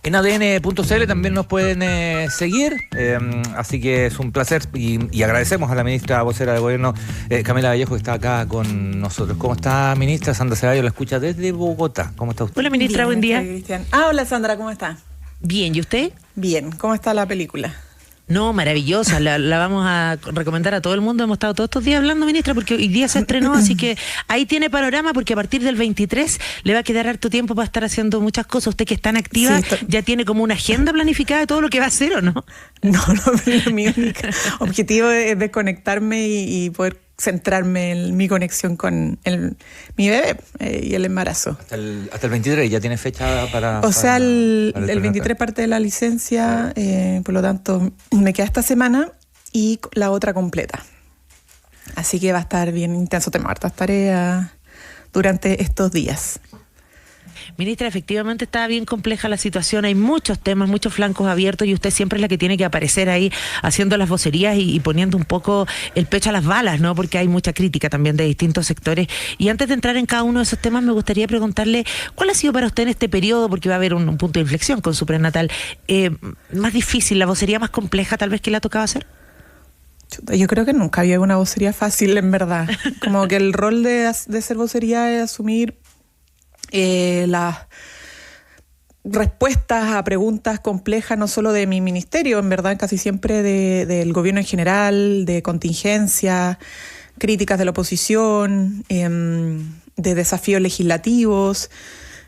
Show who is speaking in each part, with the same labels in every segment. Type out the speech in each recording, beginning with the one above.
Speaker 1: En ADN.cl también nos pueden seguir, así que es un placer y agradecemos a la ministra vocera del gobierno, Camila Vallejo, que está acá con nosotros. ¿Cómo está, ministra? Sandra Ceballos la escucha desde Bogotá. ¿Cómo está usted?
Speaker 2: Hola, ministra,
Speaker 3: Bien,
Speaker 2: buen día.
Speaker 3: Cristian. Hola, Sandra, ¿cómo está?
Speaker 2: Bien, ¿y usted?
Speaker 3: Bien, ¿cómo está la película?
Speaker 2: No, maravillosa, la vamos a recomendar a todo el mundo. Hemos estado todos estos días hablando, ministra, porque hoy día se estrenó, así que ahí tiene panorama, porque a partir del 23 le va a quedar harto tiempo para estar haciendo muchas cosas. Usted que es tan activa,
Speaker 3: Sí,
Speaker 2: ¿ya tiene como una agenda planificada de todo lo que va a hacer o no?
Speaker 3: No, pero mi único objetivo es desconectarme y poder centrarme en mi conexión con mi bebé y el embarazo.
Speaker 1: Hasta el 23 ya tiene fecha para...
Speaker 3: O sea, el
Speaker 1: para
Speaker 3: 23 parte de la licencia, por lo tanto, me queda esta semana y la otra completa. Así que va a estar bien intenso, tengo hartas tareas durante estos días.
Speaker 2: Ministra, efectivamente está bien compleja la situación, hay muchos temas, muchos flancos abiertos y usted siempre es la que tiene que aparecer ahí haciendo las vocerías y poniendo un poco el pecho a las balas, ¿no? Porque hay mucha crítica también de distintos sectores. Y antes de entrar en cada uno de esos temas, me gustaría preguntarle, ¿cuál ha sido para usted en este periodo, porque va a haber un punto de inflexión con su prenatal, más difícil, la vocería más compleja tal vez que le ha tocado hacer?
Speaker 3: Yo creo que nunca había una vocería fácil, en verdad. Como que el rol de ser vocería es asumir las respuestas a preguntas complejas, no solo de mi ministerio, en verdad casi siempre del gobierno en general, de contingencia, críticas de la oposición, de desafíos legislativos.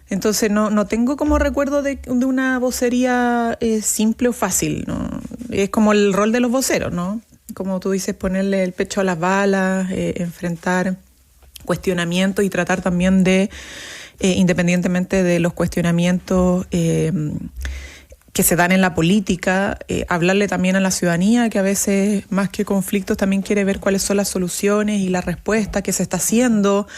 Speaker 3: Entonces no tengo como recuerdo de una vocería simple o fácil, ¿no? Es como el rol de los voceros, ¿no? Como tú dices, ponerle el pecho a las balas, enfrentar cuestionamientos y tratar también de independientemente de los cuestionamientos que se dan en la política, hablarle también a la ciudadanía, que a veces más que conflictos también quiere ver cuáles son las soluciones y la respuesta que se está haciendo,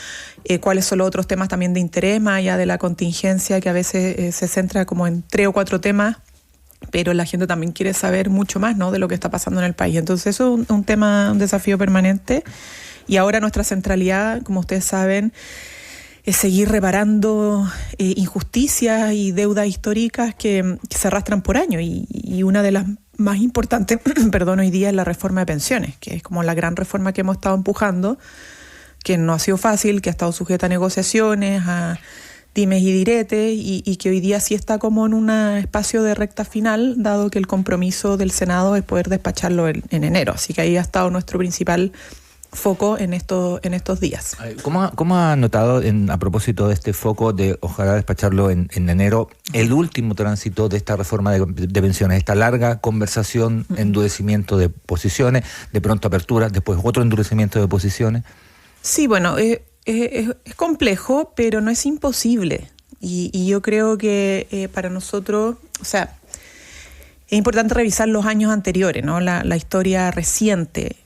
Speaker 3: cuáles son los otros temas también de interés, más allá de la contingencia, que a veces se centra como en 3 o 4 temas, pero la gente también quiere saber mucho más, ¿no?, de lo que está pasando en el país. Entonces eso es un tema, un desafío permanente. Y ahora nuestra centralidad, como ustedes saben, es seguir reparando injusticias y deudas históricas que se arrastran por años. Y una de las más importantes, hoy día es la reforma de pensiones, que es como la gran reforma que hemos estado empujando, que no ha sido fácil, que ha estado sujeta a negociaciones, a dimes y diretes, y que hoy día sí está como en un espacio de recta final, dado que el compromiso del Senado es poder despacharlo en enero. Así que ahí ha estado nuestro principal foco en estos días.
Speaker 1: ¿Cómo ha notado, a propósito de este foco de ojalá despacharlo en enero, el último tránsito de esta reforma de pensiones, esta larga conversación, endurecimiento de posiciones, de pronto apertura, después otro endurecimiento de posiciones?
Speaker 3: Sí, bueno, es complejo, pero no es imposible. Y yo creo que para nosotros, o sea, es importante revisar los años anteriores, ¿no? La historia reciente.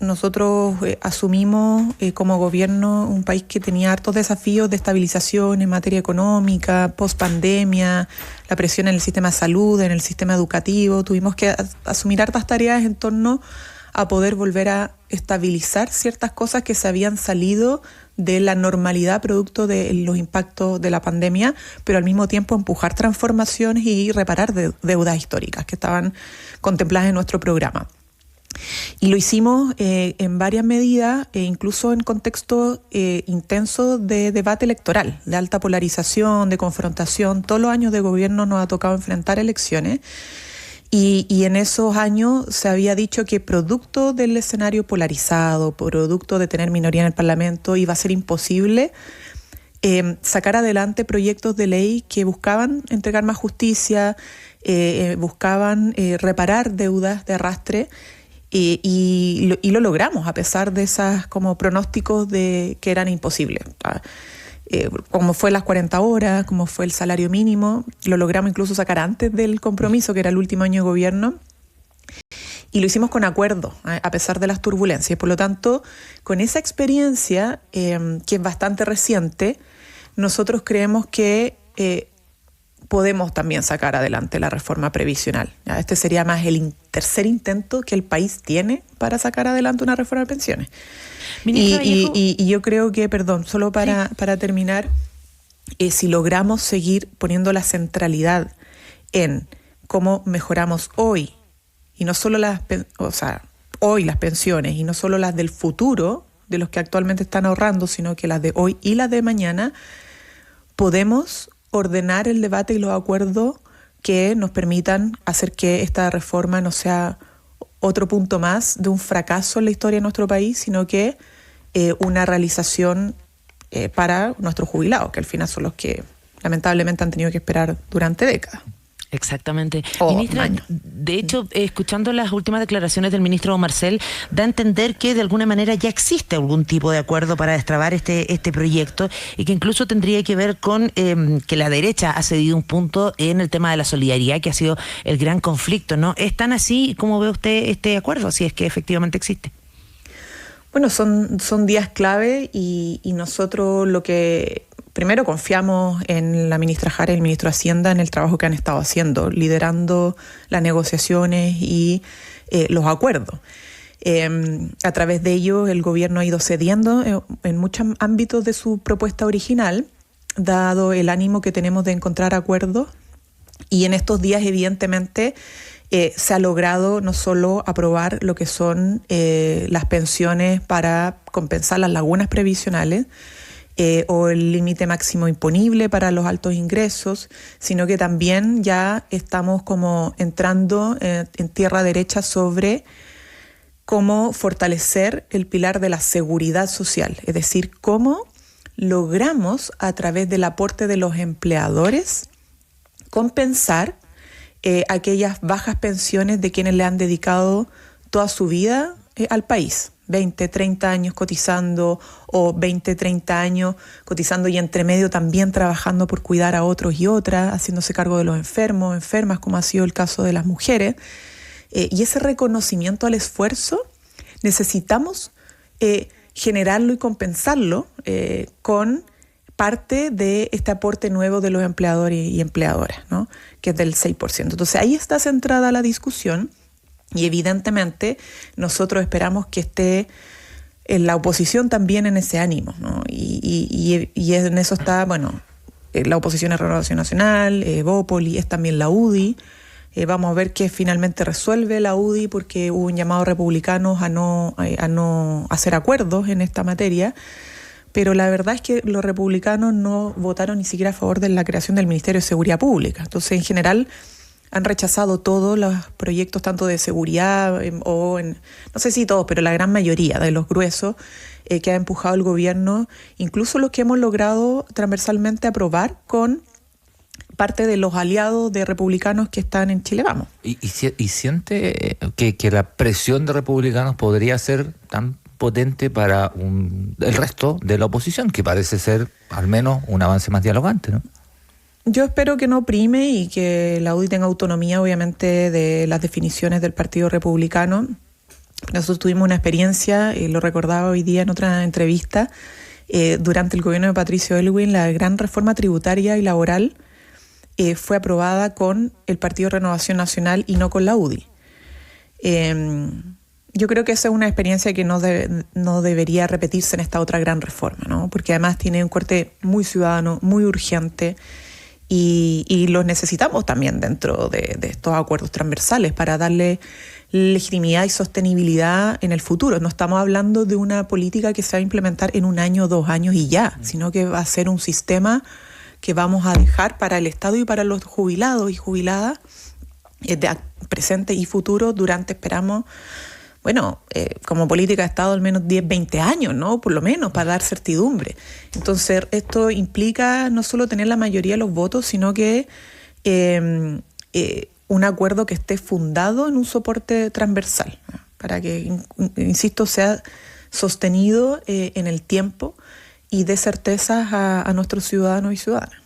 Speaker 3: Nosotros asumimos como gobierno un país que tenía hartos desafíos de estabilización en materia económica, post-pandemia, la presión en el sistema de salud, en el sistema educativo. Tuvimos que asumir hartas tareas en torno a poder volver a estabilizar ciertas cosas que se habían salido de la normalidad producto de los impactos de la pandemia, pero al mismo tiempo empujar transformaciones y reparar deudas históricas que estaban contempladas en nuestro programa. Y lo hicimos en varias medidas, incluso en contextos intensos de debate electoral, de alta polarización, de confrontación. Todos los años de gobierno nos ha tocado enfrentar elecciones y en esos años se había dicho que producto del escenario polarizado, producto de tener minoría en el Parlamento, iba a ser imposible sacar adelante proyectos de ley que buscaban entregar más justicia, buscaban reparar deudas de arrastre. Y lo logramos a pesar de esas como pronósticos de que eran imposibles, como fue las 40 horas, como fue el salario mínimo, lo logramos incluso sacar antes del compromiso, que era el último año de gobierno, y lo hicimos con acuerdo, a pesar de las turbulencias. Por lo tanto, con esa experiencia, que es bastante reciente, nosotros creemos que podemos también sacar adelante la reforma previsional. Este sería más el tercer intento que el país tiene para sacar adelante una reforma de pensiones. Y yo creo que, solo para terminar, si logramos seguir poniendo la centralidad en cómo mejoramos hoy, y no solo hoy las pensiones, y no solo las del futuro, de los que actualmente están ahorrando, sino que las de hoy y las de mañana, podemos ordenar el debate y los acuerdos que nos permitan hacer que esta reforma no sea otro punto más de un fracaso en la historia de nuestro país, sino que una realización para nuestros jubilados, que al final son los que lamentablemente han tenido que esperar durante décadas.
Speaker 2: Exactamente. Ministra, de hecho, escuchando las últimas declaraciones del ministro Marcel, da a entender que de alguna manera ya existe algún tipo de acuerdo para destrabar este proyecto, y que incluso tendría que ver con que la derecha ha cedido un punto en el tema de la solidaridad, que ha sido el gran conflicto, ¿no? ¿Es tan así? ¿Cómo ve usted este acuerdo, si es que efectivamente existe?
Speaker 3: Bueno, son días clave y nosotros lo que primero confiamos en la ministra Jara y el ministro de Hacienda en el trabajo que han estado haciendo, liderando las negociaciones y los acuerdos. A través de ellos el gobierno ha ido cediendo en muchos ámbitos de su propuesta original, dado el ánimo que tenemos de encontrar acuerdos, y en estos días evidentemente se ha logrado no solo aprobar lo que son las pensiones para compensar las lagunas previsionales o el límite máximo imponible para los altos ingresos, sino que también ya estamos como entrando en tierra derecha sobre cómo fortalecer el pilar de la seguridad social, es decir, cómo logramos a través del aporte de los empleadores compensar aquellas bajas pensiones de quienes le han dedicado toda su vida al país, 20, 30 años cotizando, o 20, 30 años cotizando y entre medio también trabajando por cuidar a otros y otras, haciéndose cargo de los enfermos, enfermas, como ha sido el caso de las mujeres. Y ese reconocimiento al esfuerzo necesitamos generarlo y compensarlo con parte de este aporte nuevo de los empleadores y empleadoras, ¿no? Que es del 6%. Entonces ahí está centrada la discusión, y evidentemente nosotros esperamos que esté en la oposición también en ese ánimo, ¿no? Y en eso está, bueno, la oposición es Renovación Nacional, Bópoli, es también la UDI. Vamos a ver qué finalmente resuelve la UDI, porque hubo un llamado a republicanos a no hacer acuerdos en esta materia. Pero la verdad es que los republicanos no votaron ni siquiera a favor de la creación del Ministerio de Seguridad Pública. Entonces, en general, han rechazado todos los proyectos, tanto de seguridad, no sé si todos, pero la gran mayoría de los gruesos que ha empujado el gobierno, incluso los que hemos logrado transversalmente aprobar con parte de los aliados de republicanos que están en Chile Vamos.
Speaker 1: ¿Y siente que la presión de republicanos podría ser tan potente para el resto de la oposición, que parece ser al menos un avance más dialogante, ¿no?
Speaker 3: Yo espero que no prime y que la UDI tenga autonomía, obviamente, de las definiciones del Partido Republicano. Nosotros tuvimos una experiencia, lo recordaba hoy día en otra entrevista, durante el gobierno de Patricio Aylwin, la gran reforma tributaria y laboral fue aprobada con el Partido Renovación Nacional y no con la UDI. Yo creo que esa es una experiencia que no debería repetirse en esta otra gran reforma, ¿no? Porque además tiene un corte muy ciudadano, muy urgente, y los necesitamos también dentro de estos acuerdos transversales para darle legitimidad y sostenibilidad en el futuro. No estamos hablando de una política que se va a implementar en 1 año, 2 años y ya, sino que va a ser un sistema que vamos a dejar para el Estado y para los jubilados y jubiladas de presente y futuro durante, esperamos, como política de Estado al menos 10, 20 años, ¿no? Por lo menos, para dar certidumbre. Entonces, esto implica no solo tener la mayoría de los votos, sino que un acuerdo que esté fundado en un soporte transversal, ¿no? Para que, insisto, sea sostenido en el tiempo y dé certezas a nuestros ciudadanos y ciudadanas.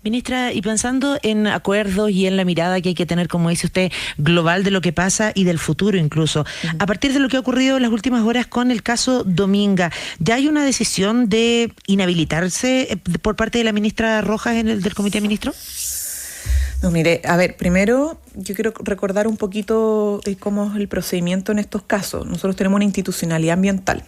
Speaker 2: Ministra, y pensando en acuerdos y en la mirada que hay que tener, como dice usted, global de lo que pasa y del futuro incluso, a partir de lo que ha ocurrido en las últimas horas con el caso Dominga, ¿ya hay una decisión de inhabilitarse por parte de la ministra Rojas del Comité de Ministros?
Speaker 3: No, mire, a ver, primero yo quiero recordar un poquito cómo es el procedimiento en estos casos. Nosotros tenemos una institucionalidad ambiental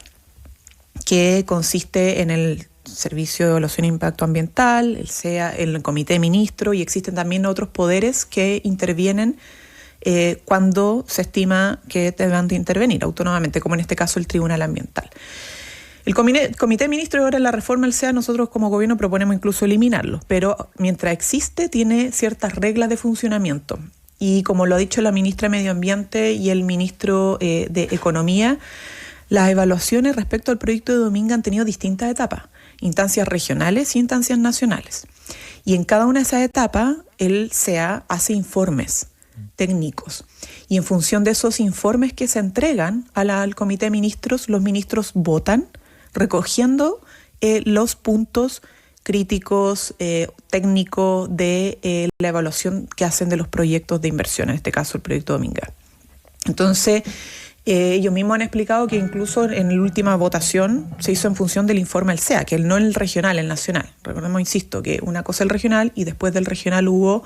Speaker 3: que consiste en el Servicio de Evaluación de Impacto Ambiental, el SEA, el Comité de Ministros, y existen también otros poderes que intervienen cuando se estima que deban de intervenir autónomamente, como en este caso el Tribunal Ambiental. El Comité de Ministros, ahora en la reforma del SEA, nosotros como gobierno proponemos incluso eliminarlo, pero mientras existe tiene ciertas reglas de funcionamiento. Y como lo ha dicho la ministra de Medio Ambiente y el ministro de Economía, las evaluaciones respecto al proyecto de Dominga han tenido distintas etapas, instancias regionales y instancias nacionales. Y en cada una de esas etapas el SEA hace informes técnicos. Y en función de esos informes que se entregan al Comité de Ministros, los ministros votan recogiendo los puntos críticos, técnicos de la evaluación que hacen de los proyectos de inversión, en este caso el proyecto Dominga. Entonces, ellos mismos han explicado que incluso en la última votación se hizo en función del informe del SEA, que no el regional, el nacional. Recordemos, insisto, que una cosa es el regional y después del regional hubo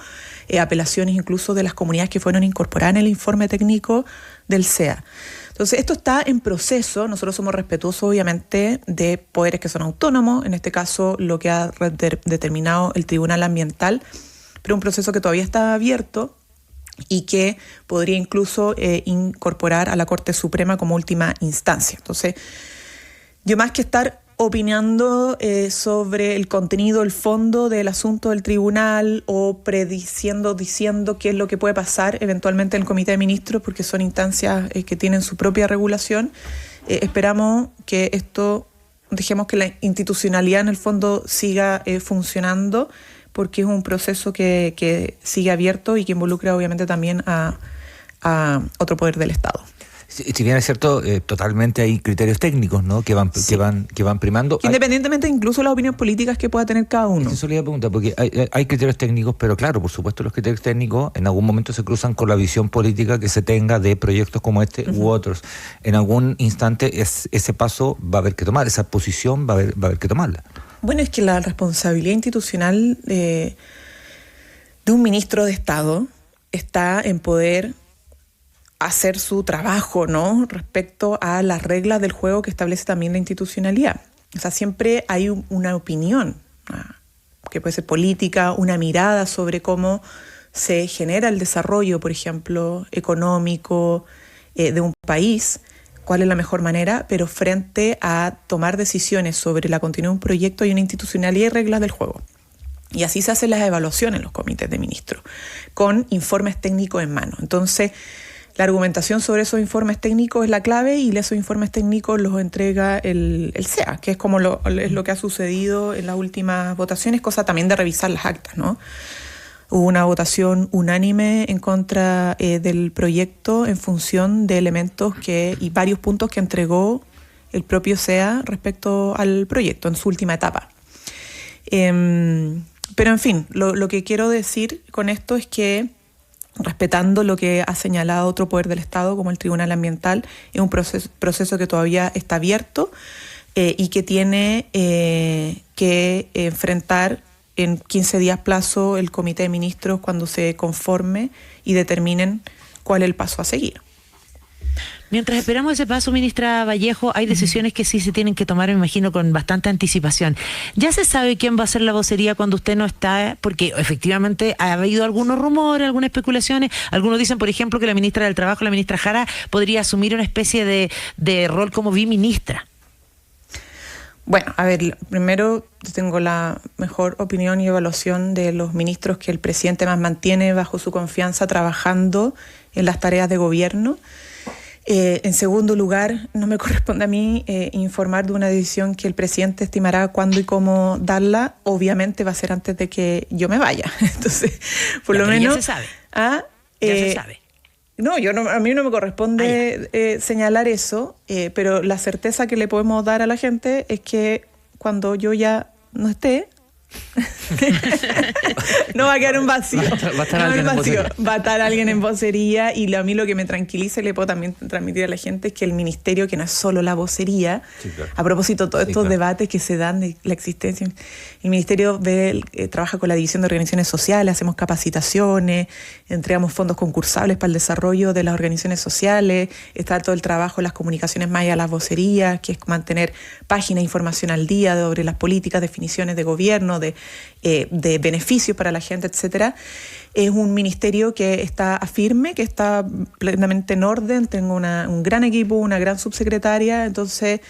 Speaker 3: apelaciones incluso de las comunidades que fueron incorporadas en el informe técnico del SEA. Entonces, esto está en proceso. Nosotros somos respetuosos, obviamente, de poderes que son autónomos, en este caso lo que ha determinado el Tribunal Ambiental, pero un proceso que todavía está abierto y que podría incluso incorporar a la Corte Suprema como última instancia. Entonces, yo más que estar opinando sobre el contenido, el fondo del asunto del tribunal o diciendo qué es lo que puede pasar eventualmente en el Comité de Ministros, porque son instancias que tienen su propia regulación, esperamos que dejemos que la institucionalidad en el fondo siga funcionando, porque es un proceso que sigue abierto y que involucra obviamente también a otro poder del Estado.
Speaker 1: Si bien es cierto, totalmente hay criterios técnicos, ¿no? que van primando.
Speaker 3: Independientemente incluso de las opiniones políticas que pueda tener cada uno.
Speaker 1: Eso le iba a preguntar, porque hay criterios técnicos, pero claro, por supuesto los criterios técnicos en algún momento se cruzan con la visión política que se tenga de proyectos como este u otros. En algún instante ese paso va a haber que tomar, esa posición va a haber que tomarla.
Speaker 3: Bueno, es que la responsabilidad institucional de un ministro de Estado está en poder hacer su trabajo, ¿no?, respecto a las reglas del juego que establece también la institucionalidad. O sea, siempre hay una opinión, que puede ser política, una mirada sobre cómo se genera el desarrollo, por ejemplo, económico de un país, cuál es la mejor manera, pero frente a tomar decisiones sobre la continuidad de un proyecto hay una institucionalidad y reglas del juego. Y así se hacen las evaluaciones en los comités de ministros, con informes técnicos en mano. Entonces, la argumentación sobre esos informes técnicos es la clave y esos informes técnicos los entrega el SEA, que es como es lo que ha sucedido en las últimas votaciones, cosa también de revisar las actas, ¿no? Hubo una votación unánime en contra del proyecto en función de elementos y varios puntos que entregó el propio SEA respecto al proyecto en su última etapa. Pero en fin, lo que quiero decir con esto es que, respetando lo que ha señalado otro poder del Estado como el Tribunal Ambiental, es un proceso que todavía está abierto y que tiene que enfrentar en 15 días plazo el Comité de Ministros cuando se conforme y determinen cuál es el paso a seguir.
Speaker 2: Mientras esperamos ese paso, ministra Vallejo, hay decisiones que sí se tienen que tomar, me imagino, con bastante anticipación. ¿Ya se sabe quién va a ser la vocería cuando usted no está? Porque efectivamente ha habido algunos rumores, algunas especulaciones. Algunos dicen, por ejemplo, que la ministra del Trabajo, la ministra Jara, podría asumir una especie de rol como biministra.
Speaker 3: Bueno, a ver, primero tengo la mejor opinión y evaluación de los ministros que el presidente más mantiene bajo su confianza trabajando en las tareas de gobierno. En segundo lugar, no me corresponde a mí informar de una decisión que el presidente estimará cuándo y cómo darla. Obviamente va a ser antes de que yo me vaya. Entonces, por lo menos...
Speaker 2: Ya se sabe. Ya se sabe.
Speaker 3: No, a mí no me corresponde señalar eso, pero la certeza que le podemos dar a la gente es que cuando yo ya no esté, No va a quedar un vacío.
Speaker 1: Va a estar alguien en vocería.
Speaker 3: Va a estar alguien en vocería, y a mí lo que me tranquiliza y le puedo también transmitir a la gente es que el ministerio, que no es solo la vocería,
Speaker 1: Sí, claro.
Speaker 3: a propósito de todos estos
Speaker 1: claro.
Speaker 3: debates que se dan de la existencia, el ministerio trabaja con la División de Organizaciones Sociales, hacemos capacitaciones, entregamos fondos concursables para el desarrollo de las organizaciones sociales, está todo el trabajo de las comunicaciones más allá de las vocerías, que es mantener páginas de información al día sobre las políticas, definiciones de gobierno, de beneficios para la gente, etcétera. Es un ministerio que está firme, que está plenamente en orden. Tengo un gran equipo, una gran subsecretaria, entonces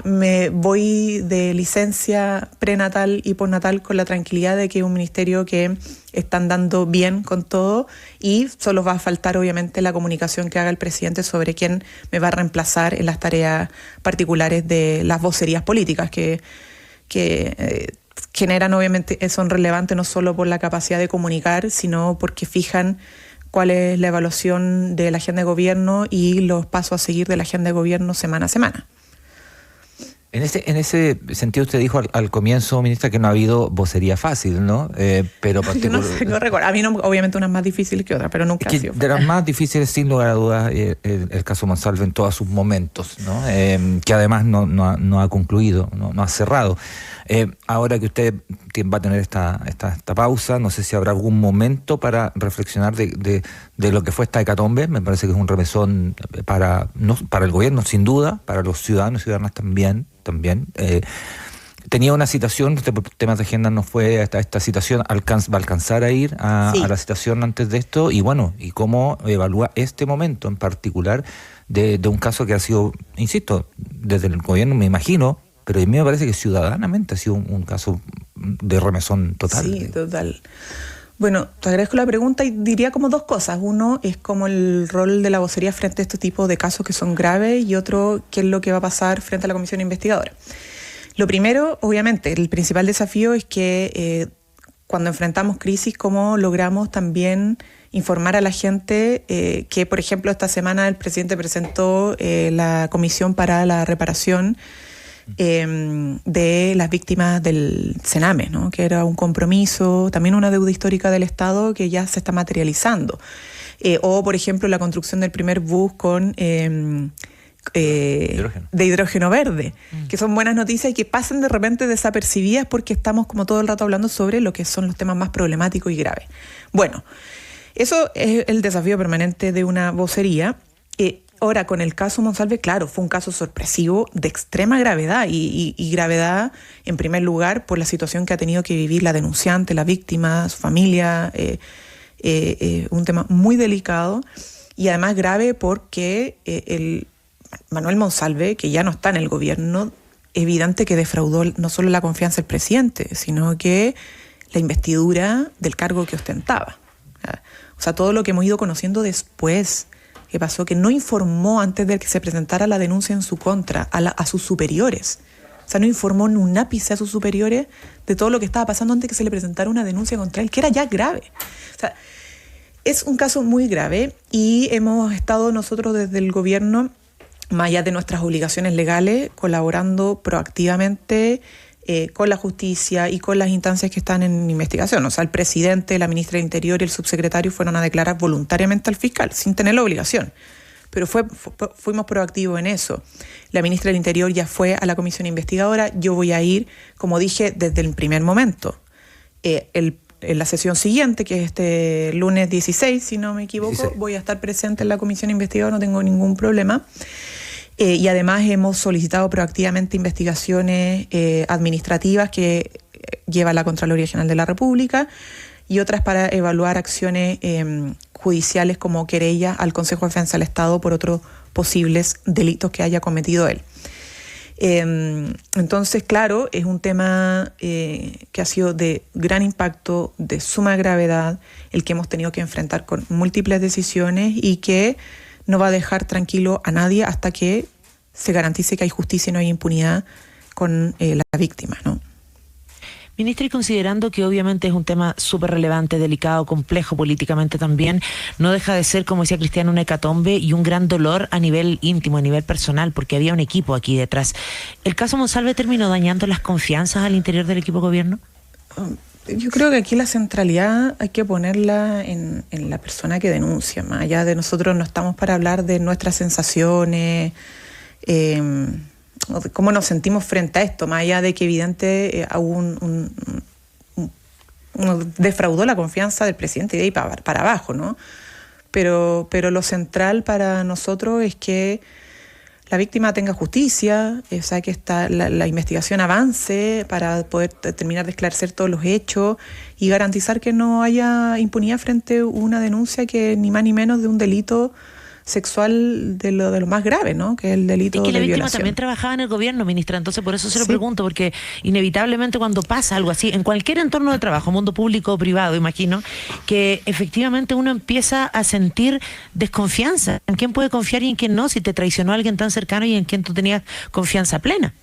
Speaker 3: me voy de licencia prenatal y postnatal con la tranquilidad de que es un ministerio que está andando bien con todo, y solo va a faltar obviamente la comunicación que haga el presidente sobre quién me va a reemplazar en las tareas particulares de las vocerías políticas que generan, obviamente, son relevantes no solo por la capacidad de comunicar, sino porque fijan cuál es la evaluación de la agenda de gobierno y los pasos a seguir de la agenda de gobierno semana a semana.
Speaker 1: En ese sentido, usted dijo al comienzo, ministra, que no ha habido vocería fácil, ¿no? Pero
Speaker 3: Yo no sé, no recuerdo. A mí no, obviamente unas más difíciles que otras, pero nunca ha sido
Speaker 1: de las más difíciles, sin lugar a dudas, el caso Monsalve en todos sus momentos, ¿no? Que además no ha concluido, no ha cerrado. Ahora que usted va a tener esta pausa, no sé si habrá algún momento para reflexionar de lo que fue esta hecatombe. Me parece que es un remesón para el gobierno, sin duda, para los ciudadanos y ciudadanas también. Tenía una citación, temas de agenda no fue hasta esta citación, va a alcanzar a ir a la citación antes de esto, y bueno, y cómo evalúa este momento en particular de un caso que ha sido, insisto, desde el gobierno me imagino, pero a mí me parece que ciudadanamente ha sido un caso de remesón total.
Speaker 3: Sí, total. Bueno, te agradezco la pregunta y diría como dos cosas. Uno es como el rol de la vocería frente a este tipo de casos que son graves, y otro, qué es lo que va a pasar frente a la comisión investigadora. Lo primero, obviamente, el principal desafío es que cuando enfrentamos crisis, cómo logramos también informar a la gente que, por ejemplo, esta semana el presidente presentó la comisión para la reparación de las víctimas del Sename, ¿no? Que era un compromiso, también una deuda histórica del Estado que ya se está materializando. O, por ejemplo, la construcción del primer bus con de hidrógeno verde, que son buenas noticias y que pasan de repente desapercibidas porque estamos como todo el rato hablando sobre lo que son los temas más problemáticos y graves. Bueno, eso es el desafío permanente de una vocería. Ahora, con el caso Monsalve, claro, fue un caso sorpresivo de extrema gravedad y gravedad, en primer lugar, por la situación que ha tenido que vivir la denunciante, la víctima, su familia, un tema muy delicado, y además grave porque el Manuel Monsalve, que ya no está en el gobierno, evidente que defraudó no solo la confianza del presidente, sino que la investidura del cargo que ostentaba. O sea, todo lo que hemos ido conociendo después. ¿Qué pasó? Que no informó antes de que se presentara la denuncia en su contra a sus superiores. O sea, no informó ni un ápice a sus superiores de todo lo que estaba pasando antes de que se le presentara una denuncia contra él, que era ya grave. O sea, es un caso muy grave, y hemos estado nosotros desde el gobierno, más allá de nuestras obligaciones legales, colaborando proactivamente con la justicia y con las instancias que están en investigación. O sea, el presidente, la ministra del Interior y el subsecretario fueron a declarar voluntariamente al fiscal, sin tener la obligación. Pero fuimos proactivos en eso. La ministra del Interior ya fue a la comisión investigadora. Yo voy a ir, como dije, desde el primer momento. En la sesión siguiente, que es este lunes 16, si no me equivoco, 16. Voy a estar presente en la comisión investigadora, no tengo ningún problema. Y además hemos solicitado proactivamente investigaciones administrativas que lleva la Contraloría General de la República, y otras para evaluar acciones judiciales como querella al Consejo de Defensa del Estado por otros posibles delitos que haya cometido él. Entonces, claro, es un tema que ha sido de gran impacto, de suma gravedad, el que hemos tenido que enfrentar con múltiples decisiones, y que no va a dejar tranquilo a nadie hasta que se garantice que hay justicia y no hay impunidad con la víctima, ¿no?
Speaker 2: Ministra, y considerando que obviamente es un tema súper relevante, delicado, complejo políticamente también, no deja de ser, como decía Cristiano, una hecatombe y un gran dolor a nivel íntimo, a nivel personal, porque había un equipo aquí detrás. ¿El caso Monsalve terminó dañando las confianzas al interior del equipo de gobierno?
Speaker 3: Yo creo que aquí la centralidad hay que ponerla en la persona que denuncia. Más allá de nosotros no estamos para hablar de nuestras sensaciones, o de cómo nos sentimos frente a esto, más allá de que evidente defraudó la confianza del presidente y de ahí para abajo, ¿no? Pero lo central para nosotros es que la víctima tenga justicia, o sea, que la investigación avance para poder terminar de esclarecer todos los hechos y garantizar que no haya impunidad frente a una denuncia que ni más ni menos de un delito sexual de lo más grave, ¿no? Que es el delito de violación.
Speaker 2: Y que la víctima también trabajaba en el gobierno, ministra, entonces por eso se lo pregunto, porque inevitablemente cuando pasa algo así, en cualquier entorno de trabajo, mundo público o privado, imagino, que efectivamente uno empieza a sentir desconfianza. ¿En quién puede confiar y en quién no? Si te traicionó alguien tan cercano y en quien tú tenías confianza plena.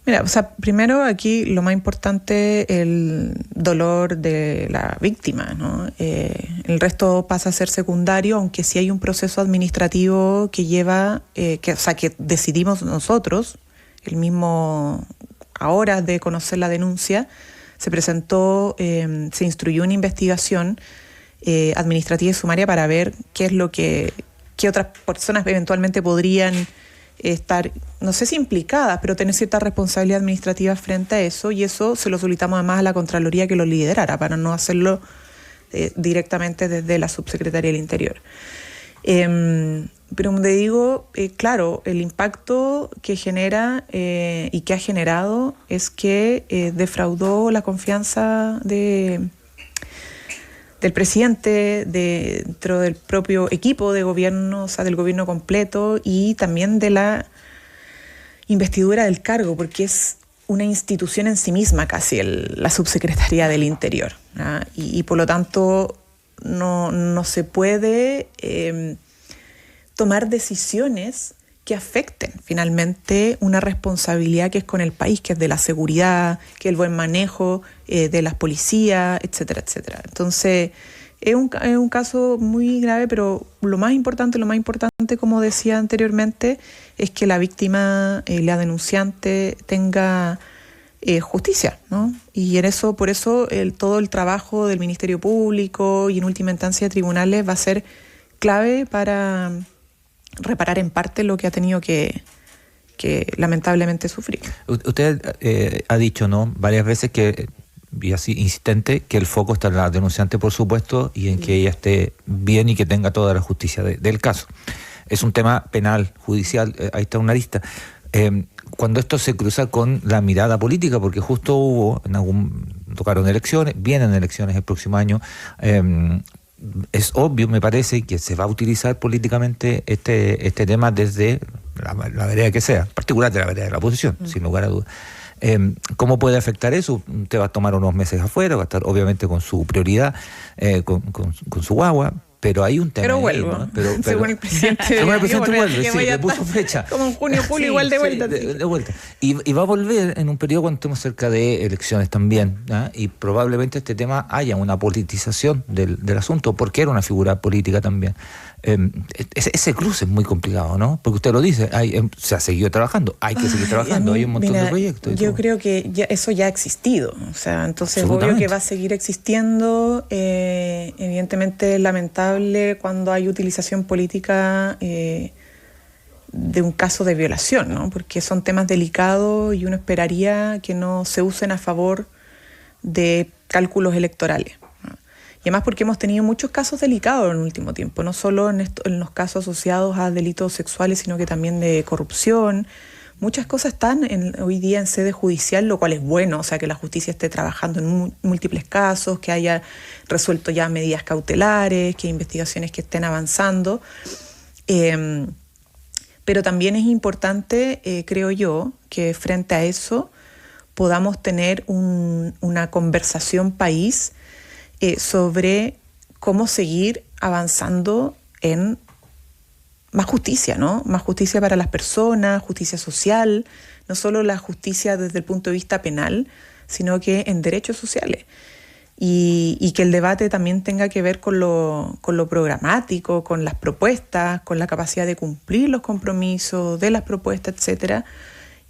Speaker 3: Mira, o sea, primero aquí lo más importante, el dolor de la víctima, ¿no? El resto pasa a ser secundario, aunque sí hay un proceso administrativo que lleva, que decidimos nosotros, el mismo, a horas de conocer la denuncia, se presentó, se instruyó una investigación administrativa y sumaria para ver qué otras personas eventualmente podrían estar, no sé si implicadas, pero tener cierta responsabilidad administrativa frente a eso, y eso se lo solicitamos además a la Contraloría que lo liderara, para no hacerlo directamente desde la Subsecretaría del Interior. Pero como te digo, claro, el impacto que genera y que ha generado es que defraudó la confianza del presidente, dentro del propio equipo de gobierno, o sea, del gobierno completo, y también de la investidura del cargo, porque es una institución en sí misma casi la Subsecretaría del Interior, ¿no? Y por lo tanto no se puede tomar decisiones que afecten finalmente una responsabilidad que es con el país, que es de la seguridad, que es el buen manejo de las policías, etcétera, etcétera. Entonces, es un caso muy grave, pero lo más importante, como decía anteriormente, es que la víctima, la denunciante, tenga justicia, ¿no? Y por eso todo el trabajo del Ministerio Público y en última instancia de tribunales va a ser clave para reparar en parte lo que ha tenido que lamentablemente sufrir.
Speaker 1: Usted ha dicho, ¿no?, varias veces que, y así insistente, que el foco está en la denunciante, por supuesto, y en que ella esté bien y que tenga toda la justicia del caso. Es un tema penal, judicial, ahí está una lista. Cuando esto se cruza con la mirada política, porque justo tocaron elecciones, vienen elecciones el próximo año, es obvio, me parece, que se va a utilizar políticamente este tema desde la vereda que sea, en particular de la vereda de la oposición, sin lugar a dudas. ¿Cómo puede afectar eso? Usted va a tomar unos meses afuera, va a estar obviamente con su prioridad, con su guagua, pero hay un tema.
Speaker 3: Pero vuelvo,
Speaker 1: ¿no?
Speaker 3: según el presidente.
Speaker 1: Según el presidente vuelve, sí, le puso fecha.
Speaker 3: Como en junio, julio, igual de vuelta.
Speaker 1: Sí, de vuelta. Y va a volver en un periodo cuando estemos cerca de elecciones también, ¿no? Y probablemente este tema haya una politización del asunto, porque era una figura política también. Ese cruce es muy complicado, ¿no? Porque usted lo dice, se ha seguido trabajando, hay que seguir trabajando, hay un montón de proyectos.
Speaker 3: Yo creo que eso ya ha existido, o sea, entonces obvio que va a seguir existiendo. Evidentemente es lamentable cuando hay utilización política de un caso de violación, ¿no? Porque son temas delicados y uno esperaría que no se usen a favor de cálculos electorales. Y además porque hemos tenido muchos casos delicados en el último tiempo, no solo en los casos asociados a delitos sexuales, sino que también de corrupción. Muchas cosas están hoy día en sede judicial, lo cual es bueno, o sea, que la justicia esté trabajando en múltiples casos, que haya resuelto ya medidas cautelares, que hay investigaciones que estén avanzando. Pero también es importante, creo yo, que frente a eso podamos tener una conversación país sobre cómo seguir avanzando en más justicia, ¿no? Más justicia para las personas, justicia social, no solo la justicia desde el punto de vista penal, sino que en derechos sociales. Y que el debate también tenga que ver con lo programático, con las propuestas, con la capacidad de cumplir los compromisos de las propuestas, etcétera.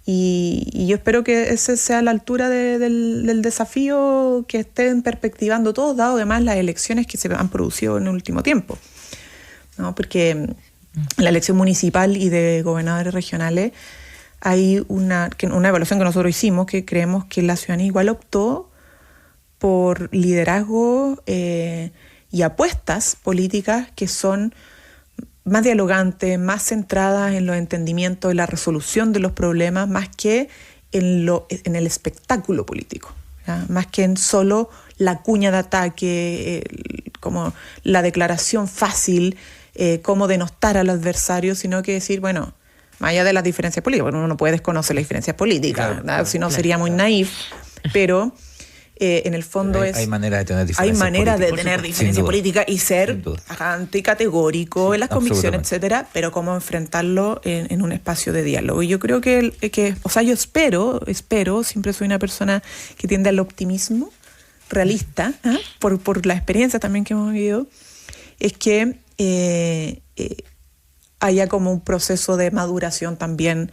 Speaker 3: Y yo espero que ese sea la altura del desafío que estén perspectivando todos, dado además las elecciones que se han producido en el último tiempo, ¿no? Porque la elección municipal y de gobernadores regionales hay una evaluación que nosotros hicimos, que creemos que la ciudadanía igual optó por liderazgo y apuestas políticas que son más dialogantes, más centradas en los entendimientos y la resolución de los problemas, más que en el espectáculo político, ¿ya? Más que en solo la cuña de ataque, como la declaración fácil, cómo denostar al adversario, sino que decir, bueno, más allá de las diferencias políticas, uno no puede desconocer las diferencias políticas, claro, si no sería muy naif, pero en el fondo
Speaker 1: hay manera de tener diferencias
Speaker 3: hay manera
Speaker 1: políticas,
Speaker 3: de tener diferencias políticas y ser anticategórico en las convicciones, etcétera, pero cómo enfrentarlo en un espacio de diálogo. Y yo creo que o sea, yo espero, siempre soy una persona que tiende al optimismo realista, por la experiencia también que hemos vivido, es que haya como un proceso de maduración también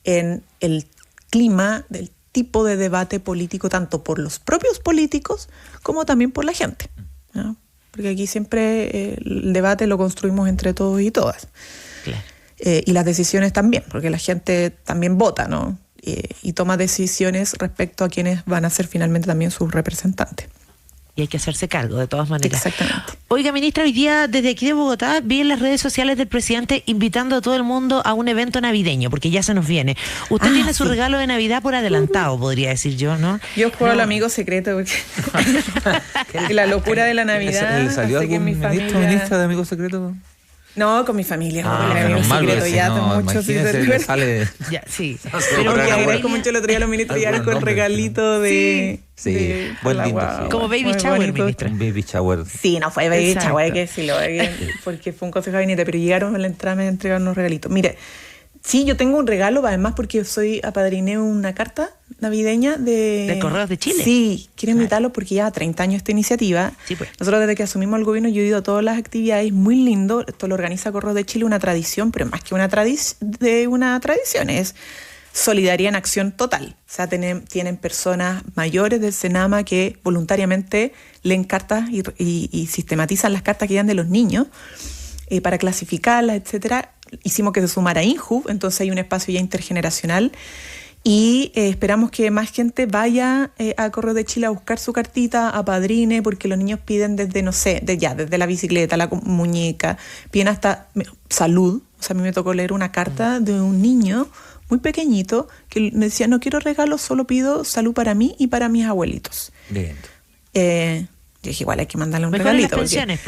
Speaker 3: en el clima del tipo de debate político, tanto por los propios políticos como también por la gente, ¿no? Porque aquí siempre el debate lo construimos entre todos y todas. Claro. Y las decisiones también, porque la gente también vota, ¿no? Y toma decisiones respecto a quienes van a ser finalmente también sus representantes.
Speaker 2: Y hay que hacerse cargo, de todas maneras.
Speaker 3: Exactamente.
Speaker 2: Oiga, ministra, hoy día desde aquí de Bogotá vi en las redes sociales del presidente invitando a todo el mundo a un evento navideño, porque ya se nos viene. Usted tiene su regalo de Navidad por adelantado, podría decir yo, ¿no?
Speaker 3: Yo juego al amigo secreto, porque la locura de la Navidad.
Speaker 1: ¿Le salió algún ministra de amigo secreto?
Speaker 3: No, con mi familia. Con el amigo secreto ya hace mucho.
Speaker 1: Sale.
Speaker 2: Ya, sí.
Speaker 3: Pero que agradezco mucho el otro día a los ministros llegaron con regalito de...
Speaker 1: Sí, buen lindo. Sí.
Speaker 2: Como baby shower, ministra.
Speaker 1: Un baby shower.
Speaker 3: Sí, no fue baby shower, que sí, porque fue un consejo de gabinete, pero llegaron a la entrada, me entregaron unos regalitos. Mire, sí, yo tengo un regalo, además porque apadriné una carta navideña de
Speaker 2: Correos de Chile.
Speaker 3: Sí, quiero invitarlos porque ya 30 años esta iniciativa.
Speaker 2: Sí, pues.
Speaker 3: Nosotros desde que asumimos el gobierno yo he ido a todas las actividades, muy lindo. Esto lo organiza Correos de Chile, una tradición, pero más que una tradición, es solidaridad en acción total. O sea, tienen personas mayores del Senama que voluntariamente leen cartas y sistematizan las cartas que llegan de los niños para clasificarlas, etcétera. Hicimos que se sumara INJU, entonces hay un espacio ya intergeneracional y esperamos que más gente vaya a Correo de Chile a buscar su cartita, apadrine, porque los niños piden desde, no sé, desde la bicicleta, la muñeca, piden hasta salud. O sea, a mí me tocó leer una carta de un niño muy pequeñito que me decía, no quiero regalos, solo pido salud para mí y para mis abuelitos.
Speaker 1: Bien.
Speaker 3: Yo dije, igual hay que mandarle un
Speaker 2: mejor
Speaker 3: regalito.
Speaker 2: Las pensiones,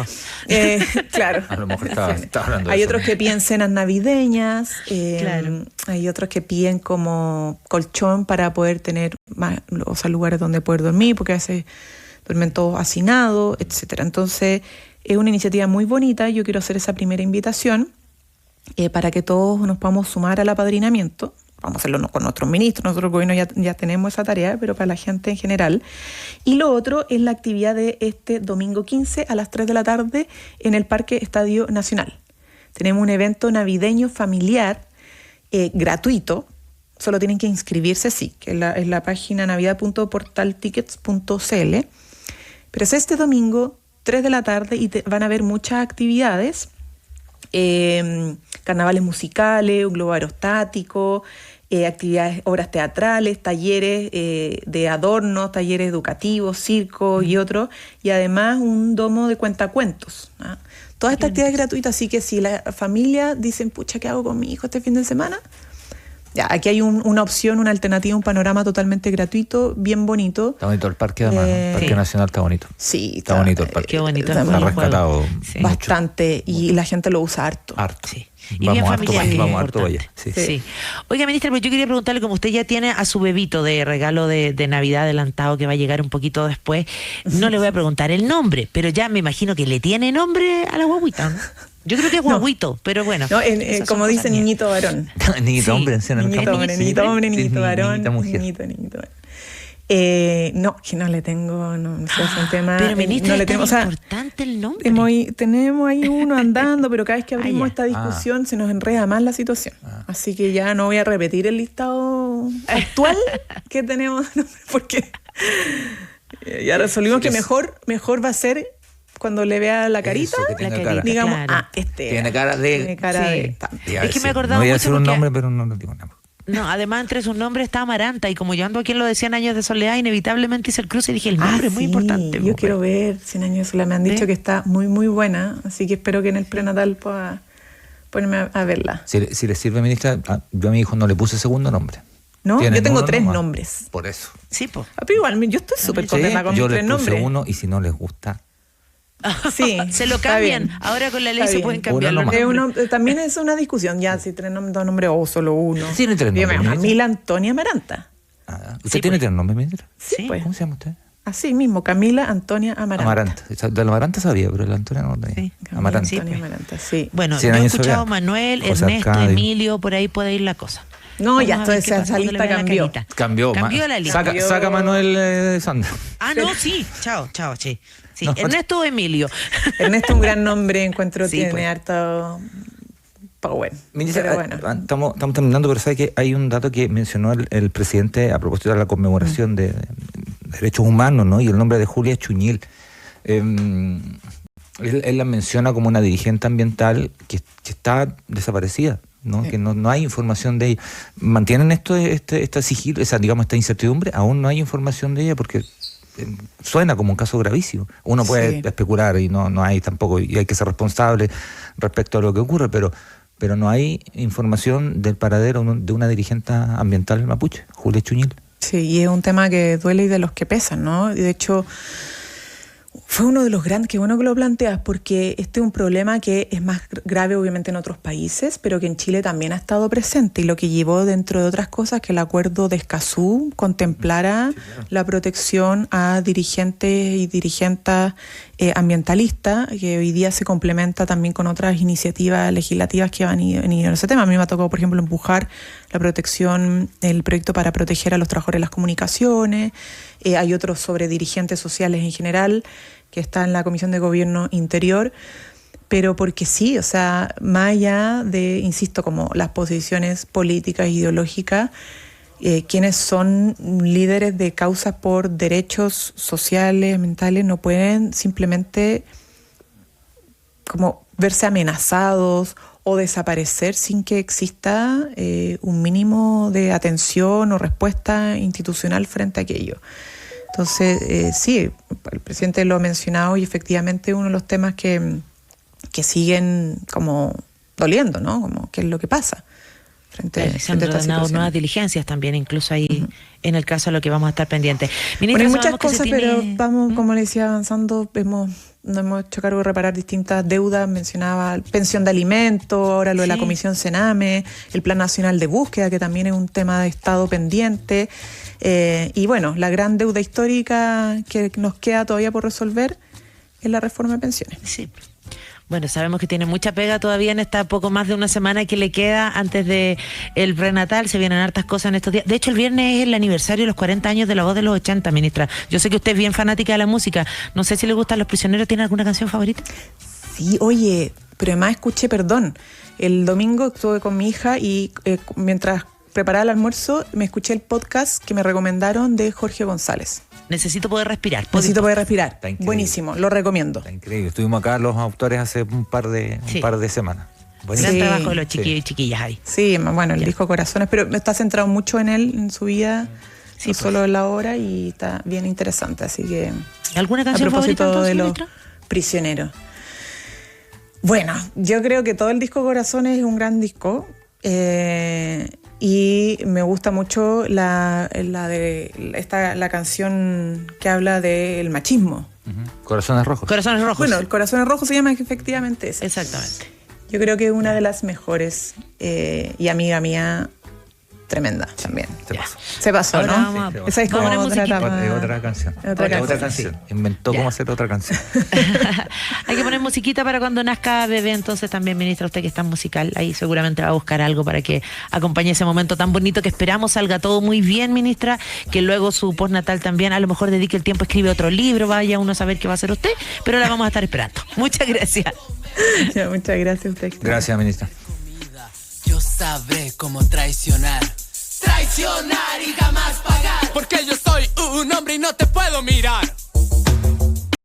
Speaker 3: claro.
Speaker 1: A lo mejor estaba hablando de
Speaker 3: hay
Speaker 1: eso,
Speaker 3: otros que piden cenas navideñas,
Speaker 2: claro.
Speaker 3: Hay otros que piden como colchón para poder tener lugares donde poder dormir, porque a veces duermen todos hacinados, etcétera. Entonces, es una iniciativa muy bonita. Yo quiero hacer esa primera invitación para que todos nos podamos sumar al apadrinamiento. Vamos a hacerlo con nuestros ministros, nosotros el gobierno ya tenemos esa tarea, pero para la gente en general. Y lo otro es la actividad de este domingo 15 a las 3 de la tarde en el Parque Estadio Nacional. Tenemos un evento navideño familiar gratuito, solo tienen que inscribirse, sí, que es la página navidad.portaltickets.cl, pero es este domingo, 3 de la tarde, y van a haber muchas actividades, carnavales musicales, un globo aerostático, actividades, obras teatrales, talleres de adornos, talleres educativos, circos y otros, y además un domo de cuentacuentos, ¿no? Todas estas actividades gratuitas, así que si la familia dicen, pucha, ¿qué hago con mi hijo este fin de semana? Ya, aquí hay una opción, una alternativa, un panorama totalmente gratuito, bien bonito.
Speaker 1: Está bonito el parque, además, el Parque Nacional está bonito.
Speaker 3: Sí,
Speaker 1: está bonito el parque.
Speaker 2: Qué bonito.
Speaker 1: Está rescatado
Speaker 3: bastante,
Speaker 1: mucho.
Speaker 3: Y la gente lo usa harto.
Speaker 2: Sí. Y
Speaker 1: vamos
Speaker 2: bien familiar,
Speaker 1: vamos harto allá.
Speaker 2: Sí. Oiga, ministra, pues yo quería preguntarle, como usted ya tiene a su bebito de regalo de Navidad adelantado que va a llegar un poquito después, no le voy a preguntar el nombre, pero ya me imagino que le tiene nombre a la guaguita, ¿no? Yo creo que es guaguito, pero bueno.
Speaker 3: No, como dice niñito varón.
Speaker 1: Niñito hombre,
Speaker 3: niñito hombre, niñito varón,
Speaker 1: niñita mujer.
Speaker 3: niñito varón. No, que no le tengo, no sé, es un tema.
Speaker 2: Pero ministra,
Speaker 3: no le
Speaker 2: es
Speaker 3: tengo,
Speaker 2: tan importante el nombre.
Speaker 3: Tenemos ahí uno andando, pero cada vez que abrimos
Speaker 2: ya.
Speaker 3: esta discusión se nos enreda más la situación. Así que ya no voy a repetir el listado actual que tenemos, porque ya resolvimos que mejor va a ser cuando le vea la carita,
Speaker 1: Eso, que tenga
Speaker 2: la
Speaker 1: cara.
Speaker 2: carita,
Speaker 3: digamos,
Speaker 2: claro.
Speaker 1: Tiene cara de...
Speaker 3: tiene cara
Speaker 2: Sí.
Speaker 3: de tanto.
Speaker 1: Ya,
Speaker 2: Es que me
Speaker 1: sí,
Speaker 2: acordaba
Speaker 1: no voy a
Speaker 2: mucho
Speaker 1: decir un
Speaker 2: porque-
Speaker 1: nombre, pero no digo nada.
Speaker 2: No, además entre sus nombres está Amaranta, y como yo ando aquí en lo de 100 años de soledad, inevitablemente hice el cruce y dije, el nombre es muy
Speaker 3: sí,
Speaker 2: importante.
Speaker 3: Yo
Speaker 2: pues,
Speaker 3: quiero ver 100 años de soledad. Me han dicho
Speaker 2: ¿Ve?
Speaker 3: que está muy, muy buena, así que espero que en el prenatal pueda ponerme a verla.
Speaker 1: Si le sirve, ministra, yo a mi hijo no le puse segundo nombre.
Speaker 3: ¿No?
Speaker 1: Tienen
Speaker 3: Yo tengo
Speaker 1: uno
Speaker 3: 3
Speaker 1: nomás.
Speaker 3: nombres.
Speaker 1: Por eso.
Speaker 2: Sí, pues.
Speaker 3: Pero igual, yo estoy súper contenta con
Speaker 1: yo
Speaker 3: mis
Speaker 1: le
Speaker 3: 3
Speaker 1: puse
Speaker 3: nombres.
Speaker 1: uno y si no les gusta...
Speaker 3: Sí,
Speaker 2: Se lo
Speaker 3: está
Speaker 2: cambian.
Speaker 3: bien.
Speaker 2: Ahora con la ley
Speaker 3: Está
Speaker 2: se
Speaker 3: bien.
Speaker 2: pueden cambiar
Speaker 1: Uno
Speaker 2: los
Speaker 1: nomás.
Speaker 2: nombres.
Speaker 3: También es una discusión, ya, si 2 nombres o solo uno.
Speaker 1: Tiene 3
Speaker 3: Yo me
Speaker 1: nombres,
Speaker 3: llamo
Speaker 1: ministra.
Speaker 3: Camila Antonia Amaranta.
Speaker 1: ¿Usted
Speaker 2: Sí,
Speaker 1: tiene
Speaker 2: pues.
Speaker 1: 3 nombres, ministra?
Speaker 2: Sí.
Speaker 3: Pues.
Speaker 1: ¿Cómo se llama usted?
Speaker 3: Así mismo, Camila Antonia Amaranta.
Speaker 1: Amaranta. De la Amaranta sabía, pero la Antonia no lo tenía.
Speaker 2: Sí.
Speaker 3: Camila
Speaker 1: Amaranta.
Speaker 2: Sí,
Speaker 3: Antonia
Speaker 2: pues.
Speaker 3: Amaranta, sí.
Speaker 2: Bueno,
Speaker 1: 100
Speaker 2: yo he
Speaker 1: años de
Speaker 2: escuchado
Speaker 1: soledad.
Speaker 2: Manuel,
Speaker 1: José
Speaker 2: Ernesto,
Speaker 1: Arcadio.
Speaker 2: Emilio, por ahí puede ir la cosa.
Speaker 3: No, ya,
Speaker 2: Vamos a ver
Speaker 3: entonces
Speaker 2: qué pasa
Speaker 3: esa
Speaker 2: cuando
Speaker 3: lista
Speaker 2: le vea la
Speaker 3: cambió.
Speaker 2: carita.
Speaker 1: Cambió
Speaker 2: la lista.
Speaker 1: Saca Manuel Sandra.
Speaker 2: Ah, no, sí. Chao, sí. Sí,
Speaker 1: No,
Speaker 2: Ernesto o Emilio.
Speaker 3: Ernesto, un gran nombre, encuentro,
Speaker 2: Sí,
Speaker 3: tiene
Speaker 2: pues.
Speaker 3: harto power.
Speaker 1: Ministra,
Speaker 3: Pero bueno.
Speaker 1: estamos terminando, pero sabe que hay un dato que mencionó el presidente a propósito de la conmemoración de derechos humanos, ¿no? Y el nombre de Julia Chuñil. Él la menciona como una dirigente ambiental que está desaparecida, ¿no?
Speaker 3: Sí.
Speaker 1: Que no hay información de ella. ¿Mantienen esta sigilo, digamos, esta incertidumbre? Aún no hay información de ella porque suena como un caso gravísimo. Uno puede
Speaker 3: Sí.
Speaker 1: especular y no hay tampoco, y hay que ser responsable respecto a lo que ocurre, pero no hay información del paradero de una dirigente ambiental mapuche, Julia Chuñil.
Speaker 3: Sí, y es un tema que duele y de los que pesan, ¿no? Y de hecho, fue uno de los grandes, qué bueno que lo planteas, porque este es un problema que es más grave obviamente en otros países, pero que en Chile también ha estado presente, y lo que llevó, dentro de otras cosas, que el acuerdo de Escazú contemplara la protección a dirigentes y dirigentas ambientalistas, que hoy día se complementa también con otras iniciativas legislativas que van en ese tema. A mí me ha tocado, por ejemplo, empujar la protección, el proyecto para proteger a los trabajadores de las comunicaciones. Hay otros sobre dirigentes sociales en general, que está en la Comisión de Gobierno Interior, pero porque sí, o sea, más allá de, insisto, como las posiciones políticas e ideológicas, quienes son líderes de causas por derechos sociales, ambientales, no pueden simplemente como verse amenazados o desaparecer sin que exista un mínimo de atención o respuesta institucional frente a aquello. Entonces, sí, el presidente lo ha mencionado y efectivamente uno de los temas que siguen como doliendo, ¿no? Como qué es lo que pasa frente a
Speaker 2: Se han
Speaker 3: esta
Speaker 2: ordenado
Speaker 3: situación.
Speaker 2: nuevas diligencias también, incluso ahí en el caso de lo que vamos a estar pendientes. Ministra,
Speaker 3: Bueno, hay muchas
Speaker 2: sabemos que se
Speaker 3: cosas,
Speaker 2: tiene-
Speaker 3: pero vamos, como le decía, avanzando. Nos hemos hecho cargo de reparar distintas deudas. Mencionaba pensión de alimentos, ahora lo de la
Speaker 2: Sí.
Speaker 3: Comisión Sename, el Plan Nacional de Búsqueda, que también es un tema de Estado pendiente. Y bueno, la gran deuda histórica que nos queda todavía por resolver es la reforma de pensiones.
Speaker 2: Sí. Bueno, sabemos que tiene mucha pega todavía en esta poco más de una semana que le queda antes de el prenatal. Se vienen hartas cosas en estos días. De hecho, el viernes es el aniversario de los 40 años de La Voz de los 80, ministra. Yo sé que usted es bien fanática de la música. No sé si le gustan Los Prisioneros. ¿Tiene alguna canción favorita?
Speaker 3: Sí, oye, pero además escuché, perdón, el domingo estuve con mi hija y mientras preparaba el almuerzo me escuché el podcast que me recomendaron de Jorge González.
Speaker 2: Necesito poder respirar.
Speaker 3: Necesito poder respirar.
Speaker 1: Está increíble.
Speaker 3: Buenísimo, lo recomiendo.
Speaker 1: Está increíble. Estuvimos acá los autores hace un par de semanas.
Speaker 2: Gran
Speaker 1: Buenísimo.
Speaker 3: Sí,
Speaker 2: trabajo de los
Speaker 1: sí.
Speaker 2: chiquillos y chiquillas ahí.
Speaker 3: Sí, bueno, el
Speaker 2: Ya.
Speaker 3: disco Corazones, pero está centrado mucho en él, en su vida,
Speaker 2: Sí,
Speaker 3: no
Speaker 2: pues.
Speaker 3: solo en la obra, y está bien interesante, así que
Speaker 2: ¿Alguna
Speaker 3: a
Speaker 2: canción favorita
Speaker 3: propósito de
Speaker 2: entonces,
Speaker 3: los
Speaker 2: ministra?
Speaker 3: prisioneros. Bueno, yo creo que todo el disco Corazones es un gran disco, y me gusta mucho la canción que habla del machismo.
Speaker 1: Ujú. Corazones Rojos.
Speaker 2: Corazones Rojos.
Speaker 3: Bueno, el Corazones Rojos se llama efectivamente ese.
Speaker 2: Exactamente.
Speaker 3: Yo creo que es una de las mejores, y amiga mía, tremenda también.
Speaker 1: Se
Speaker 3: pasó,
Speaker 2: Ahora
Speaker 3: ¿no?
Speaker 2: vamos
Speaker 3: Esa es como
Speaker 2: a
Speaker 3: otra etapa.
Speaker 1: Es otra canción. Otra canción. Inventó cómo hacer otra canción.
Speaker 2: Hay que poner musiquita para cuando nazca bebé, entonces también, ministra, usted que está musical, ahí seguramente va a buscar algo para que acompañe ese momento tan bonito que esperamos salga todo muy bien, ministra, que luego su postnatal también, a lo mejor dedique el tiempo, escribe otro libro, vaya uno a saber qué va a hacer usted, pero la vamos a estar esperando. Muchas gracias.
Speaker 3: Ya, muchas gracias a usted.
Speaker 1: Gracias, ministra.
Speaker 4: Yo sabré cómo traicionar y jamás pagar, porque yo soy un hombre y no te puedo mirar.